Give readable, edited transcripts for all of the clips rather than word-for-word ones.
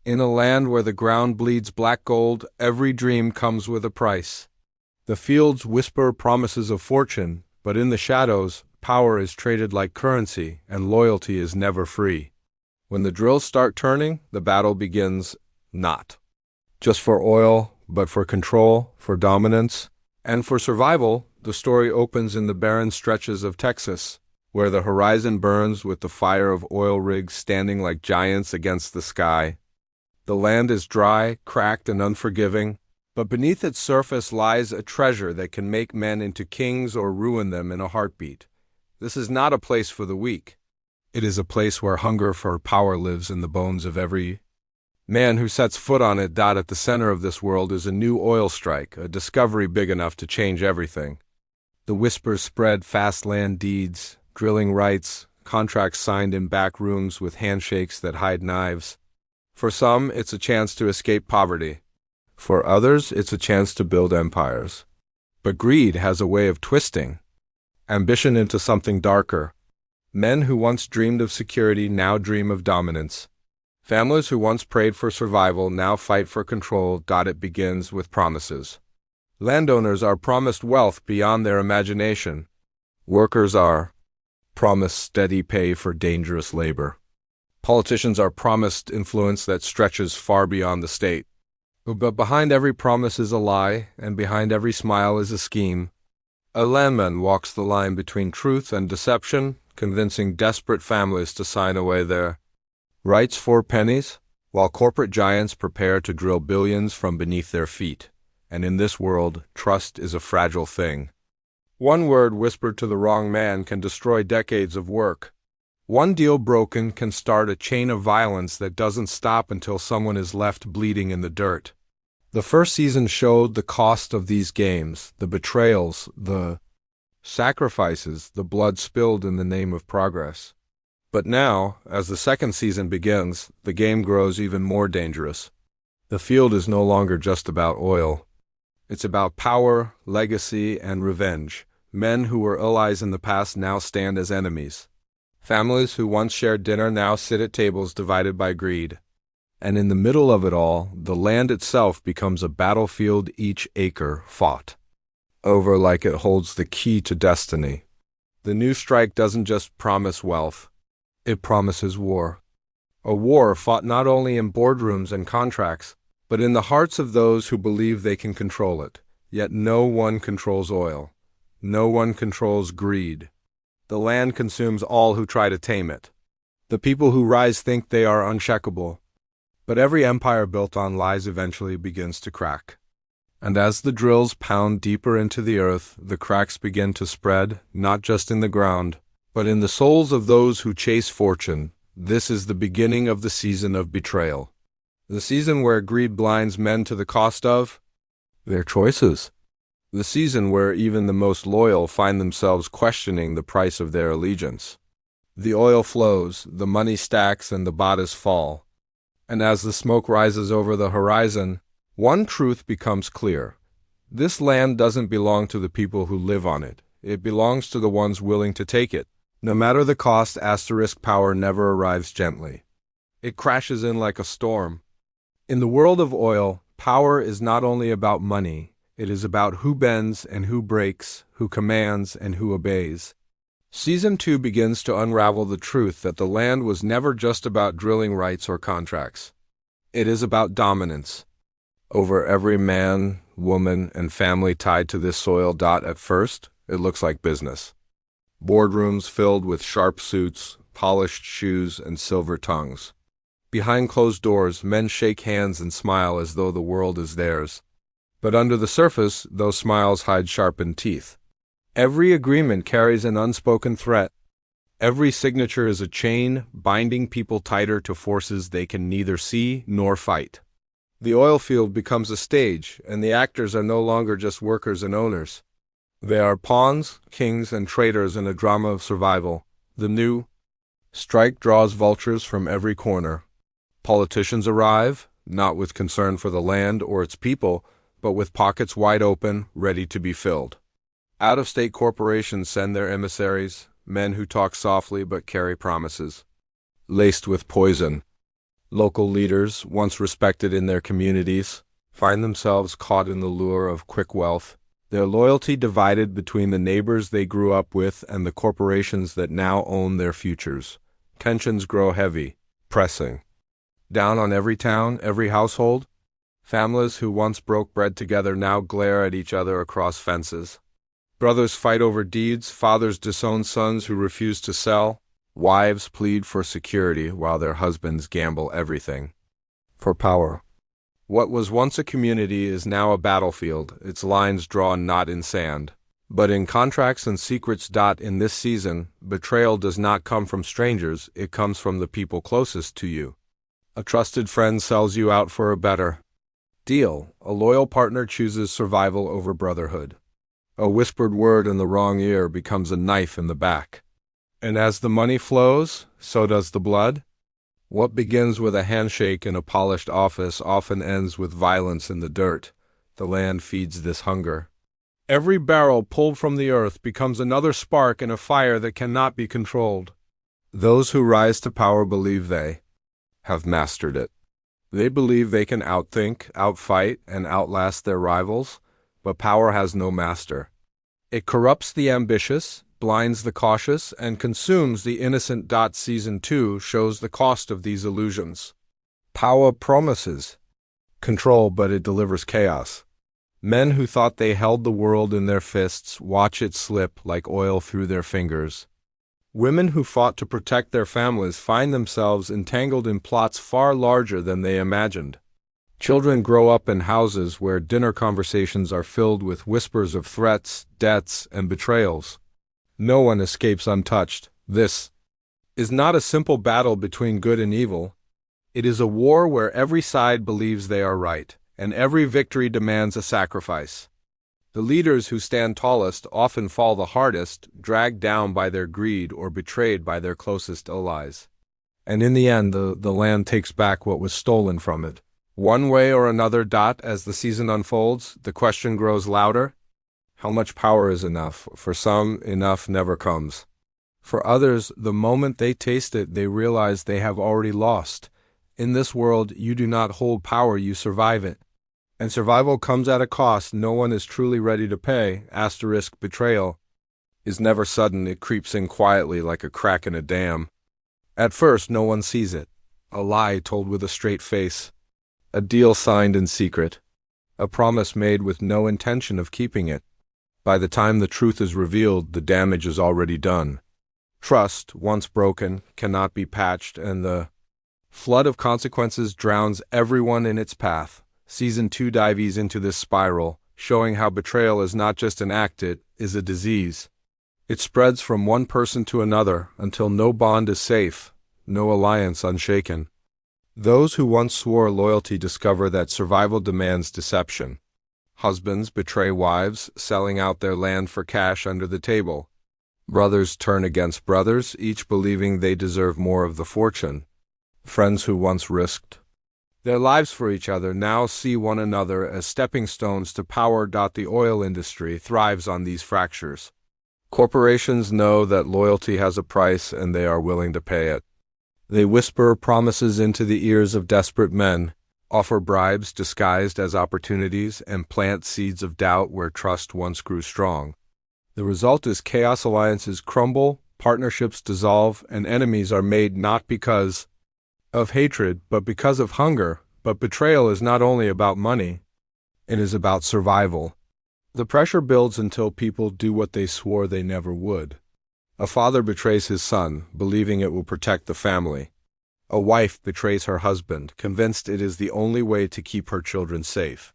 In a land where the ground bleeds black gold, every dream comes with a price. The fields whisper promises of fortune, but in the shadows, power is traded like currency, and loyalty is never free. When the drills start turning, the battle begins not just for oil, but for control, for dominance, and for survival. The story opens in the barren stretches of Texas, where the horizon burns with the fire of oil rigs standing like giants against the sky. The land is dry, cracked, and unforgiving, but beneath its surface lies a treasure that can make men into kings or ruin them in a heartbeat. This is not a place for the weak. It is a place where hunger for power lives in the bones of every man who sets foot on it. At the center of this world is a new oil strike, a discovery big enough to change everything. The whispers spread, fast land deeds, drilling rights, contracts signed in back rooms with handshakes that hide knives. For some, it's a chance to escape poverty. For others, it's a chance to build empires. But greed has a way of twisting ambition into something darker. Men who once dreamed of security now dream of dominance. Families who once prayed for survival now fight for control. It begins with promises. Landowners are promised wealth beyond their imagination. Workers are promised steady pay for dangerous labor. Politicians are promised influence that stretches far beyond the state. But behind every promise is a lie, and behind every smile is a scheme. A landman walks the line between truth and deception, convincing desperate families to sign away their rights for pennies, while corporate giants prepare to drill billions from beneath their feet. And in this world, trust is a fragile thing. One word whispered to the wrong man can destroy decades of work. One deal broken can start a chain of violence that doesn't stop until someone is left bleeding in the dirt. The first season showed the cost of these games, the betrayals, the sacrifices, the blood spilled in the name of progress. But now, as the second season begins, the game grows even more dangerous. The field is no longer just about oil. It's about power, legacy, and revenge. Men who were allies in the past now stand as enemies. Families who once shared dinner now sit at tables divided by greed. And in the middle of it all, the land itself becomes a battlefield, each acre fought over like it holds the key to destiny. The new strike doesn't just promise wealth. It promises war. A war fought not only in boardrooms and contracts, but in the hearts of those who believe they can control it. Yet no one controls oil. No one controls greed. The land consumes all who try to tame it. The people who rise think they are uncheckable. But every empire built on lies eventually begins to crack. And as the drills pound deeper into the earth, the cracks begin to spread, not just in the ground, but in the souls of those who chase fortune. This is the beginning of the season of betrayal. The season where greed blinds men to the cost of their choices. The season where even the most loyal find themselves questioning the price of their allegiance. The oil flows, the money stacks, and the bottoms fall. And as the smoke rises over the horizon, one truth becomes clear. This land doesn't belong to the people who live on it. It belongs to the ones willing to take it. No matter the cost, power never arrives gently. It crashes in like a storm. In the world of oil, power is not only about money. It is about who bends and who breaks, who commands and who obeys. Season 2 begins to unravel the truth that the land was never just about drilling rights or contracts. It is about dominance over every man, woman, and family tied to this soil. At first, it looks like business. Boardrooms filled with sharp suits, polished shoes, and silver tongues. Behind closed doors, men shake hands and smile as though the world is theirs. But under the surface, those smiles hide sharpened teeth. Every agreement carries an unspoken threat. Every signature is a chain, binding people tighter to forces they can neither see nor fight. The oil field becomes a stage, and the actors are no longer just workers and owners. They are pawns, kings, and traitors in a drama of survival. The new strike draws vultures from every corner. Politicians arrive, not with concern for the land or its people, but with pockets wide open, ready to be filled. Out-of-state corporations send their emissaries, men who talk softly but carry promises, laced with poison. Local leaders, once respected in their communities, find themselves caught in the lure of quick wealth, their loyalty divided between the neighbors they grew up with and the corporations that now own their futures. Tensions grow heavy, pressing down on every town, every household. Families who once broke bread together now glare at each other across fences. Brothers fight over deeds, fathers disown sons who refuse to sell, wives plead for security while their husbands gamble everything for power. What was once a community is now a battlefield, its lines drawn not in sand, but in contracts and secrets. In this season, betrayal does not come from strangers, it comes from the people closest to you. A trusted friend sells you out for a better deal. A loyal partner chooses survival over brotherhood. A whispered word in the wrong ear becomes a knife in the back. And as the money flows, so does the blood. What begins with a handshake in a polished office often ends with violence in the dirt. The land feeds this hunger. Every barrel pulled from the earth becomes another spark in a fire that cannot be controlled. Those who rise to power believe they have mastered it. They believe they can outthink, outfight, and outlast their rivals, but power has no master. It corrupts the ambitious, blinds the cautious, and consumes the innocent. Season 2 shows the cost of these illusions. Power promises control, but it delivers chaos. Men who thought they held the world in their fists watch it slip like oil through their fingers. Women who fought to protect their families find themselves entangled in plots far larger than they imagined. Children grow up in houses where dinner conversations are filled with whispers of threats, debts, and betrayals. No one escapes untouched. This is not a simple battle between good and evil. It is a war where every side believes they are right, and every victory demands a sacrifice. The leaders who stand tallest often fall the hardest, dragged down by their greed or betrayed by their closest allies. And in the end, the land takes back what was stolen from it. One way or another. As the season unfolds, the question grows louder. How much power is enough? For some, enough never comes. For others, the moment they taste it, they realize they have already lost. In this world, you do not hold power, you survive it. And survival comes at a cost no one is truly ready to pay. Betrayal is never sudden, it creeps in quietly like a crack in a dam. At first, no one sees it. A lie told with a straight face. A deal signed in secret. A promise made with no intention of keeping it. By the time the truth is revealed, the damage is already done. Trust, once broken, cannot be patched, and the flood of consequences drowns everyone in its path. Season 2 dives into this spiral, showing how betrayal is not just an act, it is a disease. It spreads from one person to another until no bond is safe, no alliance unshaken. Those who once swore loyalty discover that survival demands deception. Husbands betray wives, selling out their land for cash under the table. Brothers turn against brothers, each believing they deserve more of the fortune. Friends who once risked their lives for each other now see one another as stepping stones to power. The oil industry thrives on these fractures. Corporations know that loyalty has a price and they are willing to pay it. They whisper promises into the ears of desperate men, offer bribes disguised as opportunities, and plant seeds of doubt where trust once grew strong. The result is chaos. Alliances crumble, partnerships dissolve, and enemies are made not because of hatred, but because of hunger. But betrayal is not only about money, it is about survival. The pressure builds until people do what they swore they never would. A father betrays his son, believing it will protect the family. A wife betrays her husband, convinced it is the only way to keep her children safe.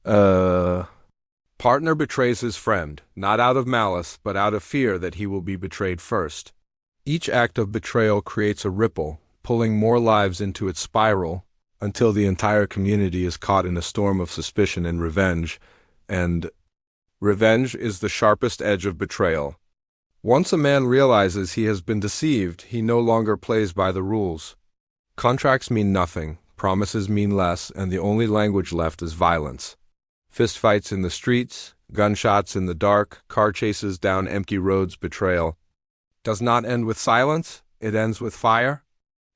Partner betrays his friend, not out of malice, but out of fear that he will be betrayed first. Each act of betrayal creates a ripple, pulling more lives into its spiral, until the entire community is caught in a storm of suspicion and revenge. And revenge is the sharpest edge of betrayal. Once a man realizes he has been deceived, he no longer plays by the rules. Contracts mean nothing, promises mean less, and the only language left is violence. Fistfights in the streets, gunshots in the dark, car chases down empty roads. Betrayal does not end with silence, it ends with fire.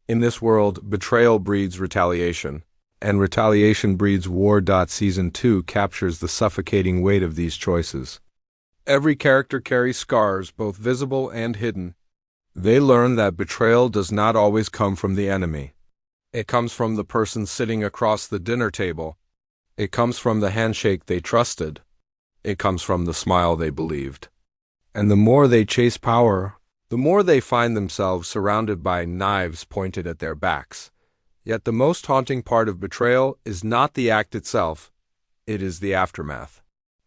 In this world, betrayal breeds retaliation, and retaliation breeds war. Season 2 captures the suffocating weight of these choices. Every character carries scars, both visible and hidden. They learn that betrayal does not always come from the enemy. It comes from the person sitting across the dinner table. It comes from the handshake they trusted. It comes from the smile they believed. And the more they chase power, the more they find themselves surrounded by knives pointed at their backs. Yet the most haunting part of betrayal is not the act itself, it is the aftermath.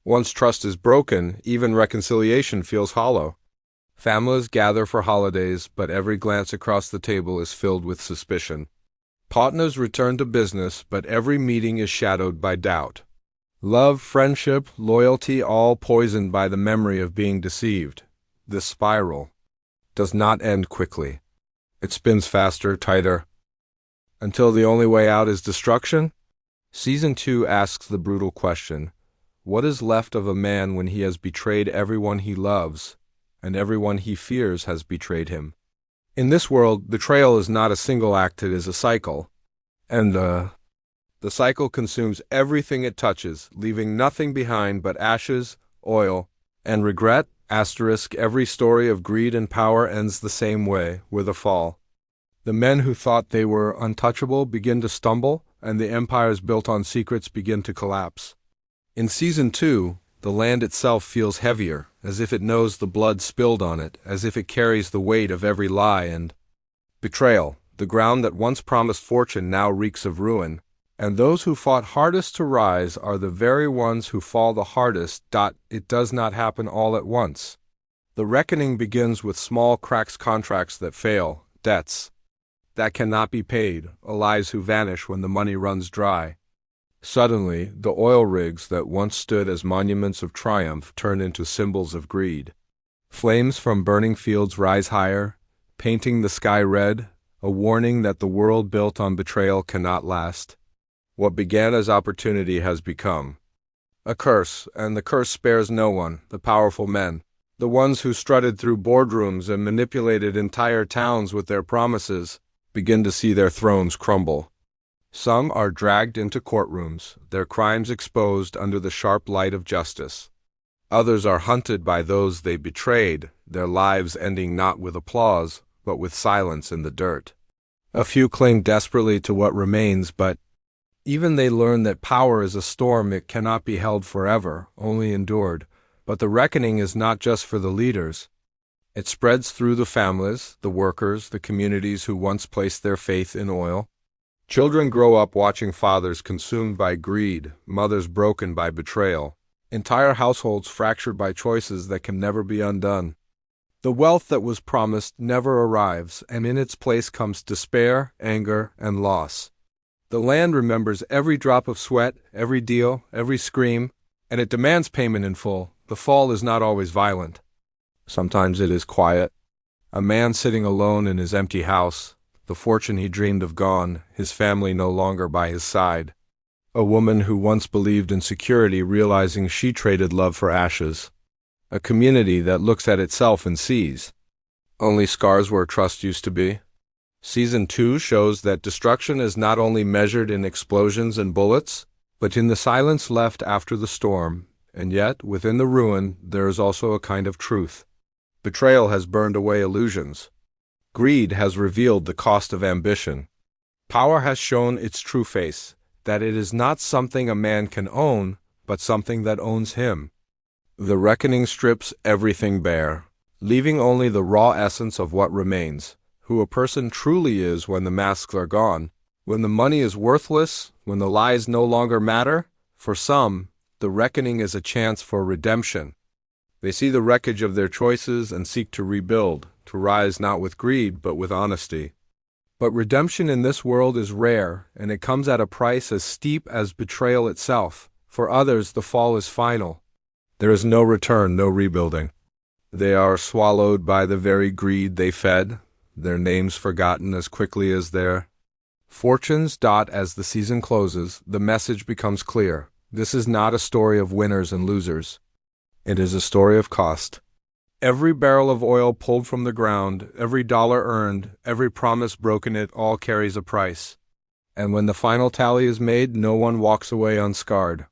Once trust is broken, even reconciliation feels hollow. Families gather for holidays, but every glance across the table is filled with suspicion. Partners return to business, but every meeting is shadowed by doubt. Love, friendship, loyalty, all poisoned by the memory of being deceived. This spiral does not end quickly. It spins faster, tighter, until the only way out is destruction. Season 2 asks the brutal question, what is left of a man when he has betrayed everyone he loves, and everyone he fears has betrayed him? In this world, betrayal is not a single act, it is a cycle. And the cycle consumes everything it touches, leaving nothing behind but ashes, oil, and regret. Every story of greed and power ends the same way, with a fall. The men who thought they were untouchable begin to stumble, and the empires built on secrets begin to collapse. In Season 2, the land itself feels heavier, as if it knows the blood spilled on it, as if it carries the weight of every lie and betrayal. The ground that once promised fortune now reeks of ruin, and those who fought hardest to rise are the very ones who fall the hardest. It does not happen all at once. The reckoning begins with small cracks, contracts that fail, debts that cannot be paid, allies who vanish when the money runs dry. Suddenly, the oil rigs that once stood as monuments of triumph turn into symbols of greed. Flames from burning fields rise higher, painting the sky red, a warning that the world built on betrayal cannot last. What began as opportunity has become a curse, and the curse spares no one, the powerful men, the ones who strutted through boardrooms and manipulated entire towns with their promises, begin to see their thrones crumble. Some are dragged into courtrooms, their crimes exposed under the sharp light of justice. Others are hunted by those they betrayed, their lives ending not with applause, but with silence in the dirt. A few cling desperately to what remains, but even they learn that power is a storm, it cannot be held forever, only endured. But the reckoning is not just for the leaders. It spreads through the families, the workers, the communities who once placed their faith in oil. Children grow up watching fathers consumed by greed, mothers broken by betrayal, entire households fractured by choices that can never be undone. The wealth that was promised never arrives, and in its place comes despair, anger, and loss. The land remembers every drop of sweat, every deal, every scream, and it demands payment in full. The fall is not always violent. Sometimes it is quiet. A man sitting alone in his empty house, the fortune he dreamed of gone, his family no longer by his side. A woman who once believed in security realizing she traded love for ashes. A community that looks at itself and sees only scars where trust used to be. Season 2 shows that destruction is not only measured in explosions and bullets, but in the silence left after the storm, and yet, within the ruin, there is also a kind of truth. Betrayal has burned away illusions. Greed has revealed the cost of ambition. Power has shown its true face, that it is not something a man can own, but something that owns him. The reckoning strips everything bare, leaving only the raw essence of what remains. Who a person truly is when the masks are gone, when the money is worthless, when the lies no longer matter. For some, the reckoning is a chance for redemption. They see the wreckage of their choices and seek to rebuild, to rise not with greed but with honesty. But redemption in this world is rare, and it comes at a price as steep as betrayal itself. For others, the fall is final. There is no return, no rebuilding. They are swallowed by the very greed they fed, their names forgotten as quickly as their fortunes. As the season closes, the message becomes clear. This is not a story of winners and losers. It is a story of cost. Every barrel of oil pulled from the ground, every dollar earned, every promise broken, it all carries a price. And when the final tally is made, no one walks away unscarred.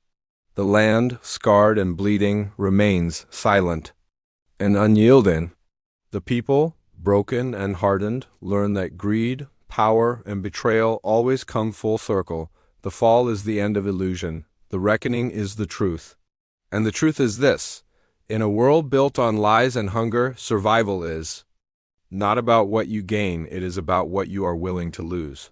The land, scarred and bleeding, remains silent and unyielding. The people, broken and hardened, learn that greed, power, and betrayal always come full circle. The fall is the end of illusion. The reckoning is the truth. And the truth is this: in a world built on lies and hunger, survival is not about what you gain, it is about what you are willing to lose.